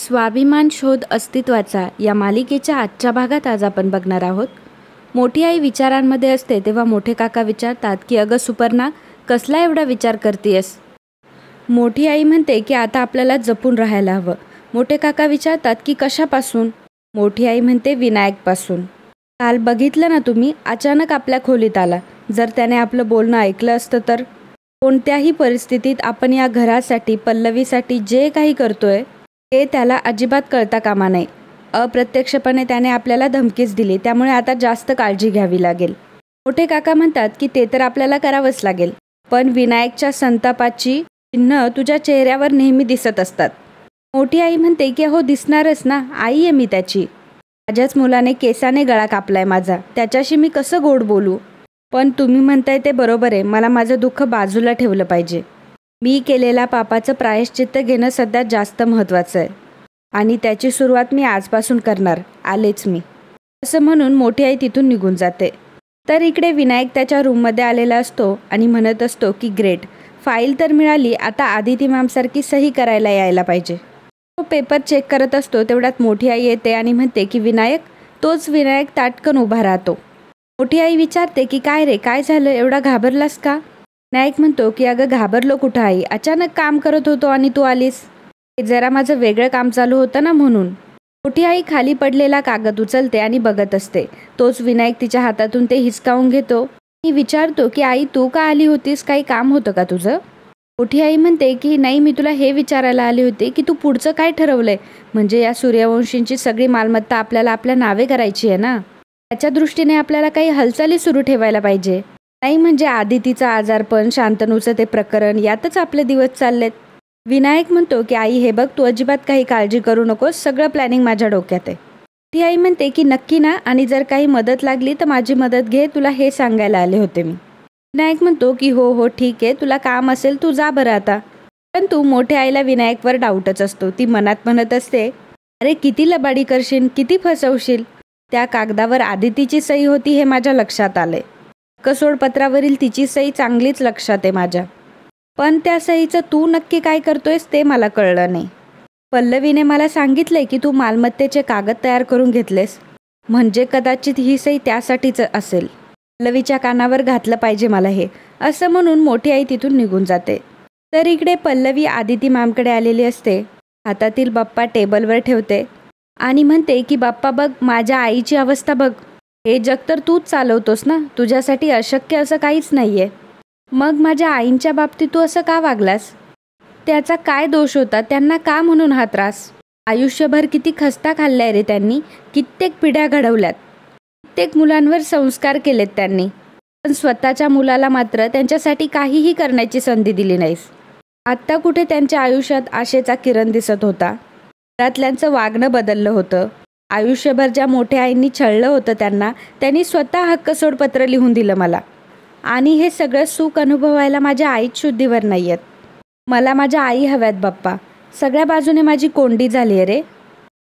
स्वाभिमान शोध अस्तित्वाचा या मालिकेच्या आजच्या भागात आज आपण बघणार आहोत. मोठी आई विचारांमध्ये असते तेव्हा मोठे काका विचारतात की अगं सुपर्णा, कसला एवढा विचार करतेयस. मोठी आई म्हणते की आता आपल्याला जपून राहायला हवं. मोठे काका विचारतात की कशापासून. मोठी आई म्हणते विनायकपासून. काल बघितलं ना तुम्ही, अचानक आपल्या खोलीत आला. जर त्याने आपलं बोलणं ऐकलं असतं तर. कोणत्याही परिस्थितीत आपण या घरासाठी, पल्लवीसाठी जे काही करतोय ते त्याला अजिबात कळता कामा नये. अप्रत्यक्षपणे त्याने आपल्याला धमकीच दिली, त्यामुळे आता जास्त काळजी घ्यावी लागेल. मोठे काका म्हणतात की ते तर आपल्याला करावंच लागेल, पण विनायकच्या संतापाची चिन्ह तुझ्या चेहऱ्यावर नेहमी दिसत असतात. मोठी आई म्हणते की हो दिसणारच ना, आई आहे मी त्याची. माझ्याच मुलाने केसाने गळा कापलाय माझा, त्याच्याशी मी कसं गोड बोलू. पण तुम्ही म्हणताय ते बरोबर आहे, मला माझं दुःख बाजूला ठेवलं पाहिजे. मी केलेल्या पापाचं प्रायश्चित्त घेणं सध्या जास्त महत्त्वाचं आहे आणि त्याची सुरुवात मी आजपासून करणार. आलेच मी, असं म्हणून मोठी आई तिथून निघून जाते. तर इकडे विनायक त्याच्या रूममध्ये आलेला असतो आणि म्हणत असतो की ग्रेट, फाईल तर मिळाली, आता आदिती मॅमसारखी सही करायला यायला पाहिजे. तो पेपर चेक करत असतो तेवढ्यात मोठी आई येते आणि म्हणते की विनायक. तोच विनायक ताटकन उभा राहतो. मोठी आई विचारते की काय रे, काय झालं, एवढा घाबरलास का. विनायक म्हणतो की अगं घाबरलो कुठं आई, अचानक काम करत होतो आणि तू आलीस. जरा माझं वेगळं काम चालू होतं ना म्हणून. मोठी आई खाली पडलेला कागद उचलते आणि बघत असते. तोच विनायक तिच्या हातातून ते हिसकावून घेतो आणि विचारतो की आई तू का आली होतीस, काही काम होतं का तुझं. मोठी आई म्हणते की नाही, मी तुला हे विचारायला आली होती की तू पुढचं काय ठरवलंय. म्हणजे या सूर्यवंशींची सगळी मालमत्ता आपल्याला आपल्या नावे करायची आहे ना. त्याच्या दृष्टीने आपल्याला काही हालचाली सुरू ठेवायला पाहिजे. नाही म्हणजे आदितीचा आजारपण, शांतनूचं ते प्रकरण, यातच आपले दिवस चाललेत. विनायक म्हणतो की आई हे बघ, तू अजिबात काही काळजी करू नकोस, सगळं प्लॅनिंग माझ्या डोक्यात आहे. मोठी आई म्हणते की नक्की ना, आणि जर काही मदत लागली तर माझी मदत घे, तुला हे सांगायला आले होते मी. विनायक म्हणतो की हो हो ठीक आहे, तुला काम असेल तू जा बरं आता. परंतु मोठ्या आईला विनायकवर डाऊटच असतो. ती मनात म्हणत असते अरे किती लबाडी करशील, किती फसवशील. त्या कागदावर आदितीची सही होती हे माझ्या लक्षात आले. कसोडपत्रावरील तिची सही चांगलीच लक्षात आहे माझ्या. पण त्या सहीचं तू नक्की काय करतोयस ते मला कळलं नाही. पल्लवीने मला सांगितले की तू मालमत्तेचे कागद तयार करून घेतलेस, म्हणजे कदाचित ही सही त्यासाठीच असेल. पल्लवीच्या कानावर घातलं पाहिजे मला हे, असं म्हणून मोठी आई तिथून निघून जाते. तर इकडे पल्लवी आदिती मॅमकडे आलेली असते. हातातील बाप्पा टेबलवर ठेवते आणि म्हणते की बाप्पा बघ, माझ्या आईची अवस्था बघ. हे जग तर तूच चालवतोस ना, तुझ्यासाठी अशक्य असं काहीच नाही आहे. मग माझ्या आईंच्या बाबतीत तू असं का वागलास. त्याचा काय दोष होता, त्यांना का म्हणून हा त्रास. आयुष्यभर किती खस्ता खाल्लाय रे त्यांनी, कित्येक पिढ्या घडवल्यात, कित्येक मुलांवर संस्कार केलेत त्यांनी, पण स्वतःच्या मुलाला मात्र त्यांच्यासाठी काहीही करण्याची संधी दिली नाहीस. आत्ता कुठे त्यांच्या आयुष्यात आशेचा किरण दिसत होता. घरातल्यांचं वागणं बदललं होतं. आयुष्यभर ज्या मोठ्या आईंनी छळलं होतं त्यांनी स्वतः हक्क सोडपत्र लिहून दिलं मला. आणि हे सगळं सुख अनुभवायला माझ्या आईच शुद्धीवर नाही आहेत. मला माझ्या आई हव्यात बाप्पा. सगळ्या बाजूने माझी कोंडी झाली आहे रे.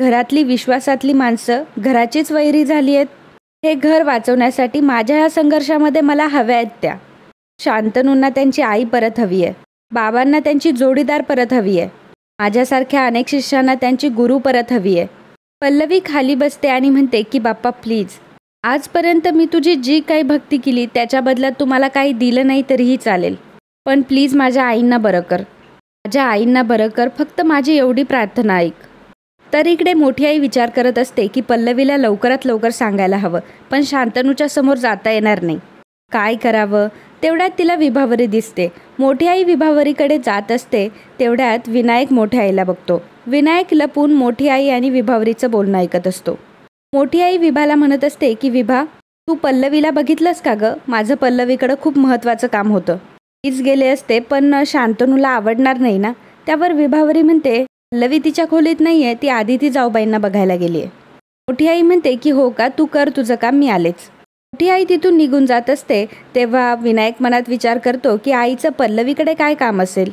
घरातली विश्वासातली माणसं घराचीच वैरी झाली आहेत. हे घर वाचवण्यासाठी माझ्या ह्या संघर्षामध्ये मला हव्या आहेत त्या. शांतनूंना त्यांची आई परत हवी आहे. बाबांना त्यांची जोडीदार परत हवी आहे. माझ्यासारख्या अनेक शिष्यांना त्यांची गुरु परत हवी आहे. पल्लवी खाली बसते आणि म्हणते की बाप्पा प्लीज, आजपर्यंत मी तुझी जी काही भक्ती केली त्याच्या बदल्यात तुम्हाला काही दिलं नाही तरीही चालेल, पण प्लीज माझ्या आईंना बरं कर. माझ्या आईंना बरं कर, फक्त माझी एवढी प्रार्थना ऐक. तर इकडे मोठी आई विचार करत असते की पल्लवीला लवकरात लवकर सांगायला हवं, पण शांतनूच्या समोर जाता येणार नाही. काय करावं. तेवढ्यात तिला विभावरी दिसते. मोठी आई विभावरीकडे जात असते. तेवढ्यात विनायक मोठ्या आईला बघतो. विनायक लपून मोठी आई आणि विभावरीचं बोलणं ऐकत असतो. मोठी आई विभाला म्हणत असते की विभा, तू पल्लवीला बघितलंस का गं. माझं पल्लवीकडं खूप महत्त्वाचं काम होतं. तीच गेले असते, पण शांतनूला आवडणार नाही ना. त्यावर विभावरी म्हणते पल्लवी तिच्या खोलीत नाही आहे, ती आदिती जाऊबाईंना बघायला गेली आहे. मोठी आई म्हणते की हो का, तू कर तुझं काम, मी आलेच. मोठी आई तिथून निघून जात असते. तेव्हा विनायक मनात विचार करतो की आईचं पल्लवीकडे काय काम असेल.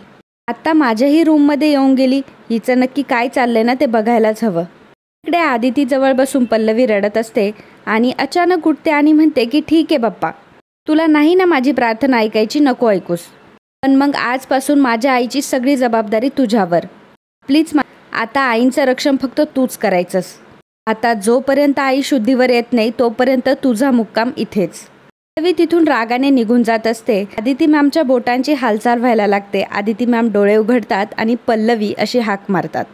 आत्ता माझ्याही रूममध्ये येऊन गेली, हिचं नक्की काय चाललंय ना ते बघायलाच हवं. इकडे आदिती जवळ बसून पल्लवी रडत असते आणि अचानक उठते आणि म्हणते की ठीक आहे बाप्पा, तुला नाही ना माझी प्रार्थना ऐकायची, नको ऐकूस, पण मग आजपासून माझ्या आईची सगळी जबाबदारी तुझ्यावर. प्लीज आता आईंचं रक्षण फक्त तूच करायचंस. आता जोपर्यंत आई शुद्धीवर येत नाही तोपर्यंत तुझा मुक्काम इथेच. पल्लवी तिथून रागाने निघून जात असते. आदिती मॅमच्या बोटांची हालचाल व्हायला लागते. आदिती मॅम डोळे उघडतात आणि पल्लवी अशी हाक मारतात.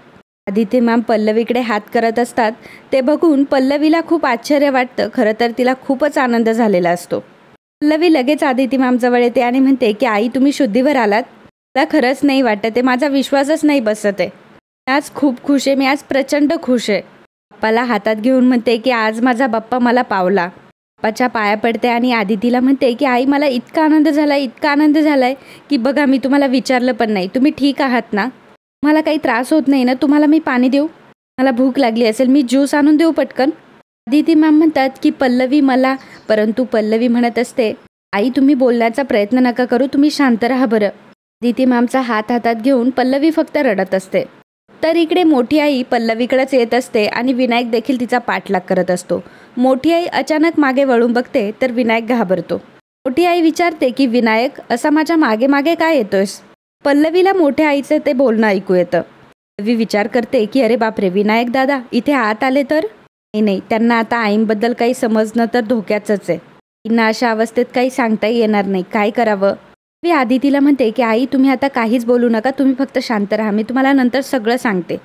आदिती मॅम पल्लवीकडे हात करत असतात. ते बघून पल्लवीला खूप आश्चर्य वाटतं. खरं तर तिला खूपच आनंद झालेला असतो. पल्लवी लगेच आदिती मॅम जवळ येते आणि म्हणते की आई तुम्ही शुद्धीवर आलात. मला खरंच नाही वाटत आहे, माझा विश्वासच नाही बसत आहे. मी आज खूप खुश आहे, मी आज प्रचंड खुश आहे. बाप्पाला हातात घेऊन म्हणते की आज माझा बाप्पा मला पावला. बाप्पाच्या पाया पडते आणि आदितीला म्हणते की आई मला इतका आनंद झालाय की बघा मी तुम्हाला विचारलं पण नाही, तुम्ही ठीक आहात ना? मला काही त्रास होत नाही ना? तुम्हाला मी पाणी देऊ? मला भूक लागली असेल, मी ज्यूस आणून देऊ पटकन? आदिती मॅम म्हणतात की पल्लवी मला, परंतु पल्लवी म्हणत असते आई तुम्ही बोलण्याचा प्रयत्न नका करू, तुम्ही शांत राहा बरं. आदिती मॅमचा हात हातात घेऊन पल्लवी फक्त रडत असते. तर इकडे मोठी आई पल्लवीकडेच येत असते आणि विनायक देखील तिचा पाठलाग करत असतो. मोठी आई अचानक मागे वळून बघते तर विनायक घाबरतो. मोठी आई विचारते की विनायक असा माझ्या मागे मागे काय येतोयस? पल्लवीला मोठ्या आईचं ते बोलणं ऐकू येतं. पल्लवी विचार करते की अरे बापरे, विनायक दादा इथे आत आले तर? नाही, त्यांना आता आईंबद्दल काही समजणं तर धोक्याचंच आहे. आईंना अशा अवस्थेत काही सांगता येणार नाही, काय करावं? मी आदितीला म्हणते की आई तुम्ही आता काहीच बोलू नका, तुम्ही फक्त शांत राहा, मी तुम्हाला नंतर सगळं सांगते.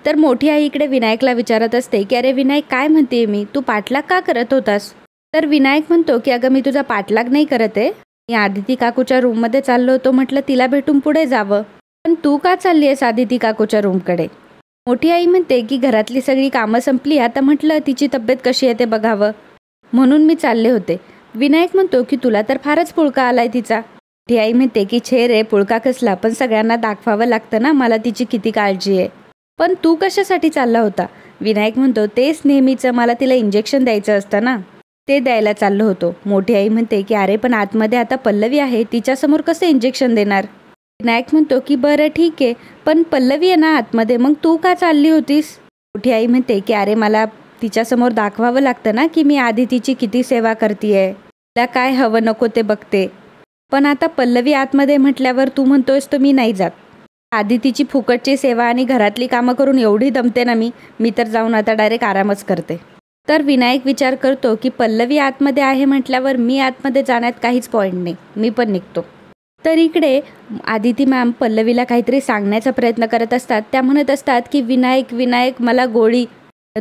तर मोठी आई इकडे विनायकला विचारत असते की अरे विनायक काय म्हणते मी, तू पाठलाग का करत होतास? तर विनायक म्हणतो की अगं मी तुझा पाठलाग नाही करत आहे, मी आदिती काकूच्या रूममध्ये चाललो होतो, म्हटलं तिला भेटून पुढे जावं. पण तू का चालली आहेस आदिती काकूच्या रूमकडे? मोठी आई म्हणते की घरातली सगळी कामं संपली, आता म्हटलं तिची तब्येत कशी आहे ते बघावं, म्हणून मी चालले होते. विनायक म्हणतो की तुला तर फारच पुळका आलाय तिचा. मोठी आई म्हणते की छे रे, पुळका कसला, पण सगळ्यांना दाखवावं लागतं ना मला तिची किती काळजी आहे. पण तू कशासाठी चालला होता? विनायक म्हणतो तेच नेहमीचं, मला तिला इंजेक्शन द्यायचं असतं ना, ते द्यायला चाललो होतो. मोठी आई म्हणते की अरे पण आतमध्ये आता पल्लवी आहे, तिच्यासमोर कसं इंजेक्शन देणार? विनायक म्हणतो की बरं ठीक आहे, पण पल्लवी आहे ना आतमध्ये, मग तू का चालली होतीस? मोठी आई म्हणते की अरे मला तिच्यासमोर दाखवावं लागतं ना की मी आधी तिची किती सेवा करतीये, तिला काय हवं नको ते बघते. पण आता पल्लवी आतमध्ये म्हटल्यावर तू म्हणतोयस तर मी नाही जात. आधी तिची फुकटची सेवा आणि घरातली कामं करून एवढी दमते ना मी तर जाऊन आता डायरेक्ट आरामच करते. तर विनायक विचार करतो की पल्लवी आतमध्ये आहे म्हटल्यावर मी आतमध्ये जाण्यात काहीच पॉईंट नाही, मी पण निघतो. तर इकडे आदिती मॅम पल्लवीला काहीतरी सांगण्याचा प्रयत्न करत असतात. त्या म्हणत असतात की विनायक मला गोळी.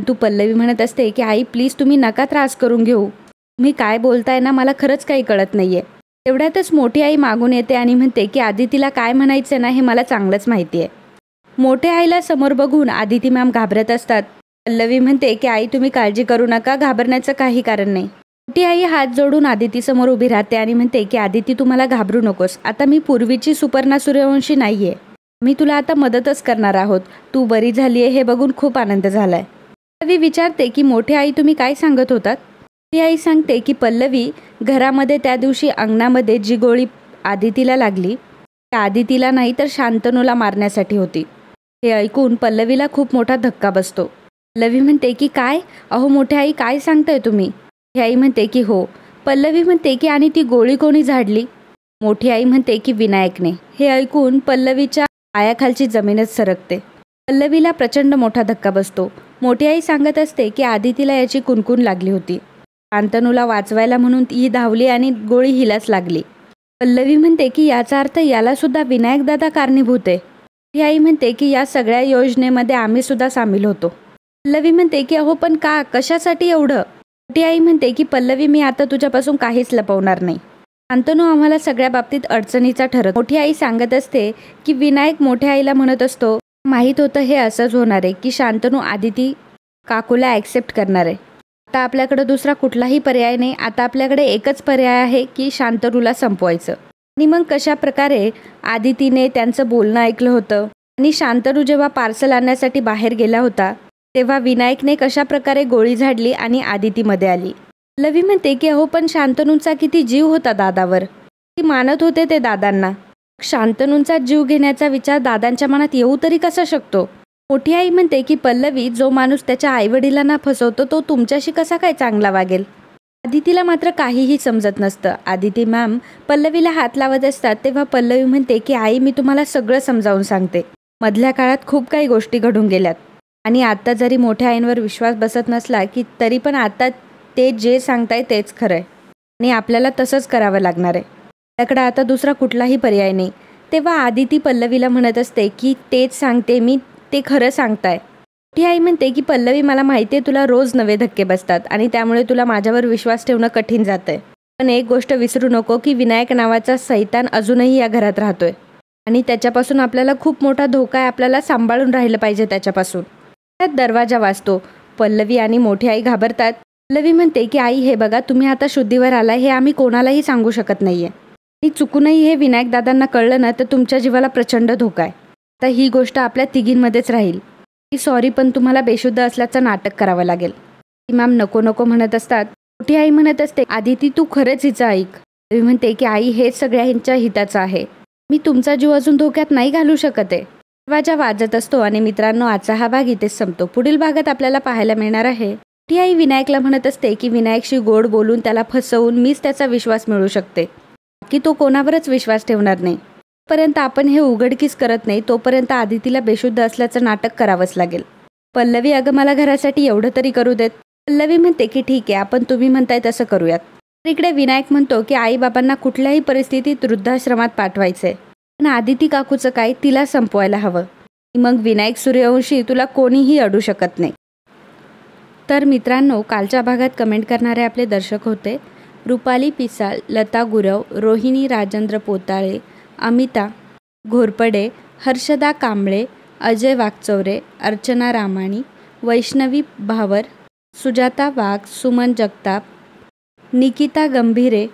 तू पल्लवी म्हणत असते की आई प्लीज तुम्ही नका त्रास करून घेऊ, तुम्ही काय बोलताय ना मला खरंच काही कळत नाहीये. तेवढ्यातच मोठी आई मागून येते आणि म्हणते की आदितीला काय म्हणायचं ना हे मला चांगलंच माहिती आहे. मोठ्या आईला समोर बघून आदिती मॅम घाबरत असतात. पल्लवी म्हणते की आई तुम्ही काळजी करू नका, घाबरण्याचं काही कारण नाही. मोठी आई हात जोडून आदिती समोर उभी राहते आणि म्हणते की आदिती तू मला घाबरू नकोस, आता मी पूर्वीची सुपर्णा सूर्यवंशी नाहीये, मी तुला आता मदतच करणार आहोत. तू बरी झालीये हे बघून खूप आनंद झालाय. पल्लवी विचारते की मोठी आई तुम्ही काय सांगत होतात? मोठी आई सांगते की पल्लवी घरामध्ये त्या दिवशी अंगणामध्ये जी गोळी आदितीला लागली त्या आदितीला नाही तर शांतनूला मारण्यासाठी होती. हे ऐकून पल्लवीला खूप मोठा धक्का बसतो. पल्लवी म्हणते की काय, अहो मोठ्या आई काय सांगताय तुम्ही? मोठी आई म्हणते की हो. पल्लवी म्हणते की आणि ती गोळी कोणी झाडली? मोठी आई म्हणते की विनायकने. हे ऐकून पल्लवीच्या पायाखालची जमीनच सरकते. पल्लवीला प्रचंड मोठा धक्का बसतो. मोठी आई सांगत असते की आदितीला याची कुणकुण लागली होती, शांतनूला वाचवायला म्हणून ती धावली आणि गोळी हिलाच लागली. पल्लवी म्हणते की याचा अर्थ याला सुद्धा विनायक दादा कारणीभूत आहे. मोठी आई म्हणते की या सगळ्या योजनेमध्ये आम्ही सुद्धा सामील होतो. पल्लवी म्हणते की अहो पण का, कशासाठी एवढं? मोठी आई म्हणते की पल्लवी मी आता तुझ्यापासून काहीच लपवणार नाही, शांतनू आम्हाला सगळ्या बाबतीत अडचणीचा ठरत. मोठी आई सांगत असते की विनायक मोठ्या आईला म्हणत असतो माहीत होतं हे असंच होणार आहे की शांतनू आदिती काकूला ॲक्सेप्ट करणार आहे. आता आपल्याकडे दुसरा कुठलाही पर्याय नाही, आता आपल्याकडे एकच पर्याय आहे की शांतनूला संपवायचं. आणि मग कशा प्रकारे आदितीने त्यांचं बोलणं ऐकलं होतं आणि शांतनू जेव्हा पार्सल आणण्यासाठी बाहेर गेला होता तेव्हा विनायकने कशा प्रकारे गोळी झाडली आणि आदितीमध्ये आली. पल्लवी म्हणते की अहो पण शांतनूचा किती जीव होता दादावर, ती मानत होते ते दादांना, शांतनूंचा जीव घेण्याचा विचार दादांच्या मनात येऊ तरी कसा शकतो? मोठी आई म्हणते की पल्लवी जो माणूस त्याच्या आईवडिलांना फसवतो तो तुमच्याशी कसा काय चांगला वागेल? आदितीला मात्र काहीही समजत नसतं. आदिती मॅम पल्लवीला हात लावत असतात तेव्हा पल्लवी म्हणते की आई मी तुम्हाला सगळं समजावून सांगते, मधल्या काळात खूप काही गोष्टी घडून गेल्यात आणि आता जरी मोठ्या आईंवर विश्वास बसत नसला की तरी पण आता ते जे सांगताय तेच खरं आहे आणि आपल्याला तसंच करावं लागणार आहे. त्याकडे आता दुसरा कुठलाही पर्याय नाही. तेव्हा आदिती पल्लवीला म्हणत असते की तेच सांगते मी, ते खरं सांगताय. मोठी आई म्हणते की पल्लवी, मला माहिती आहे तुला रोज नवे धक्के बसतात आणि त्यामुळे तुला माझ्यावर विश्वास ठेवणं कठीण जातंय. पण एक गोष्ट विसरू नको की विनायक नावाचा सैतान अजूनही या घरात राहतोय आणि त्याच्यापासून आपल्याला खूप मोठा धोका आहे. आपल्याला सांभाळून राहिलं पाहिजे त्याच्यापासून. त्यात दरवाजा वाजतो. पल्लवी आणि मोठी आई घाबरतात. पल्लवी म्हणते की आई, हे बघा, तुम्ही आता शुद्धीवर आलाय हे आम्ही कोणालाही सांगू शकत नाहीये आणि चुकूनही हे विनायक दादांना कळलं ना तर तुमच्या जीवाला प्रचंड धोका आहे. तर ही गोष्ट आपल्या तिघींमध्येच राहील. सॉरी, पण तुम्हाला बेशुद्ध असल्याचं नाटक करावं लागेल. मॅम नको नको म्हणत असतात. मोठी आई म्हणत असते, आदिती तू खरंच हिचं ऐक. पल्लवी म्हणते की आई, हेच सगळ्यांच्या हिताचं आहे. मी तुमचा जीव अजून धोक्यात नाही घालू शकत आहे. दरवाजा वाजत असतो आणि मित्रांनो, आजचा हा भाग इथेच संपतो. पुढील भागात आपल्याला पाहायला मिळणार आहे. मोठी आई विनायकला म्हणत असते की विनायकशी गोड बोलून त्याला फसवून मीच त्याचा विश्वास मिळवू शकते, की तो कोणावरच विश्वास ठेवणार नाही. तोपर्यंत आपण हे उघडकीस करत नाही तोपर्यंत आदितीला बेशुद्ध असल्याचं नाटक करावंच लागेल. पल्लवी, अगं मला घरासाठी एवढं तरी करू देत. पल्लवी म्हणते की ठीक आहे, आपण तुम्ही म्हणताय तसं करूयात. तर इकडे विनायक म्हणतो की आईबाबांना कुठल्याही परिस्थितीत वृद्धाश्रमात पाठवायचंय, पण आदिती काकूचं काय, तिला संपवायला हवं. मग विनायक सूर्यवंशी तुला कोणीही अडू शकत नाही. तर मित्रांनो, कालच्या भागात कमेंट करणारे आपले दर्शक होते रुपाली पिसाळ, लता गुरव, रोहिणी राजेंद्र पोताळे, अमिता घोरपडे, हर्षदा कांबळे, अजय वागचौरे, अर्चना रामाणी, वैष्णवी भावर, सुजाता वाघ, सुमन जगताप, निकिता गंभीरे,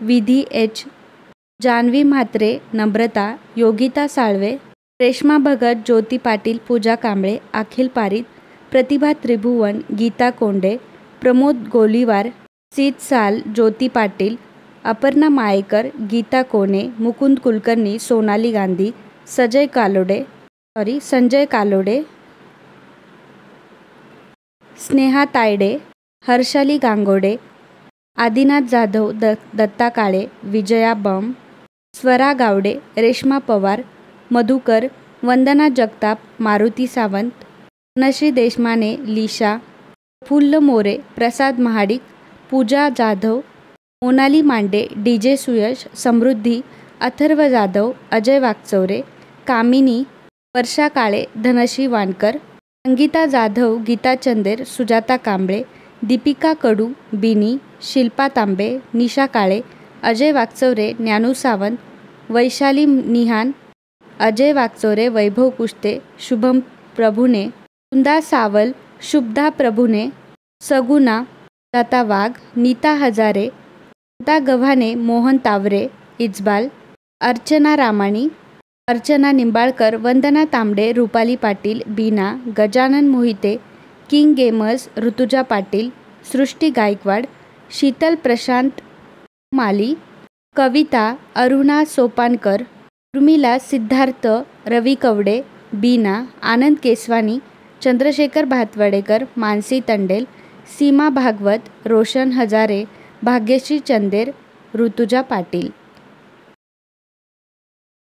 विधी एच, जान्हवी म्हात्रे, नम्रता, योगिता साळवे, रेश्मा भगत, ज्योती पाटील, पूजा कांबळे, अखिल पारित, प्रतिभा त्रिभुवन, गीता कोंडे, प्रमोद गोलीवार, सीत साल, ज्योती पाटील, अपर्णा मायेकर, गीता कोणे, मुकुंद कुलकर्णी, सोनाली गांधी, संजय कालोडे, स्नेहा तायडे, हर्षाली गांगोडे, आदिनाथ जाधव, दत्ता काळे, विजया बम, स्वरा गावडे, रेश्मा पवार, मधुकर, वंदना जगताप, मारुती सावंत, नश्री देशमाने, लिशा, फुल्ल मोरे, प्रसाद महाडिक, पूजा जाधव, मोनाली मांडे, DJ सुयश, समृद्धी, अथर्व जाधव, अजय वागचौरे, कामिनी, वर्षा काळे, धनश्री वानकर, संगीता जाधव, गीता चंदेर, सुजाता कांबळे, दीपिका कडू, बिनी, शिल्पा तांबे, निशा काळे, अजय वागचौरे, ज्ञानू सावंत, वैशाली निहान, अजय वागचौरे, वैभव कुष्टे, शुभम प्रभुने, कुंदा सावल, शुभदा प्रभुने, सगुना, लता वाघ, नीता हजारे, नीता गव्हाणे, मोहन तावरे, इजबाल, अर्चना रामाणी, अर्चना निंबाळकर, वंदना तांबडे, रुपाली पाटील, बीना, गजानन मोहिते, किंग गेमर्स, ऋतुजा पाटील, सृष्टी गायकवाड, शीतल प्रशांत माली, कविता, अरुणा सोपानकर, उर्मिला, सिद्धार्थ, रवी कवडे, बीना, आनंद केसवानी, चंद्रशेखर भातवडेकर, मानसी तंडेल, सीमा भागवत, रोशन हजारे, भाग्यश्री चंदेर, ऋतुजा पाटील.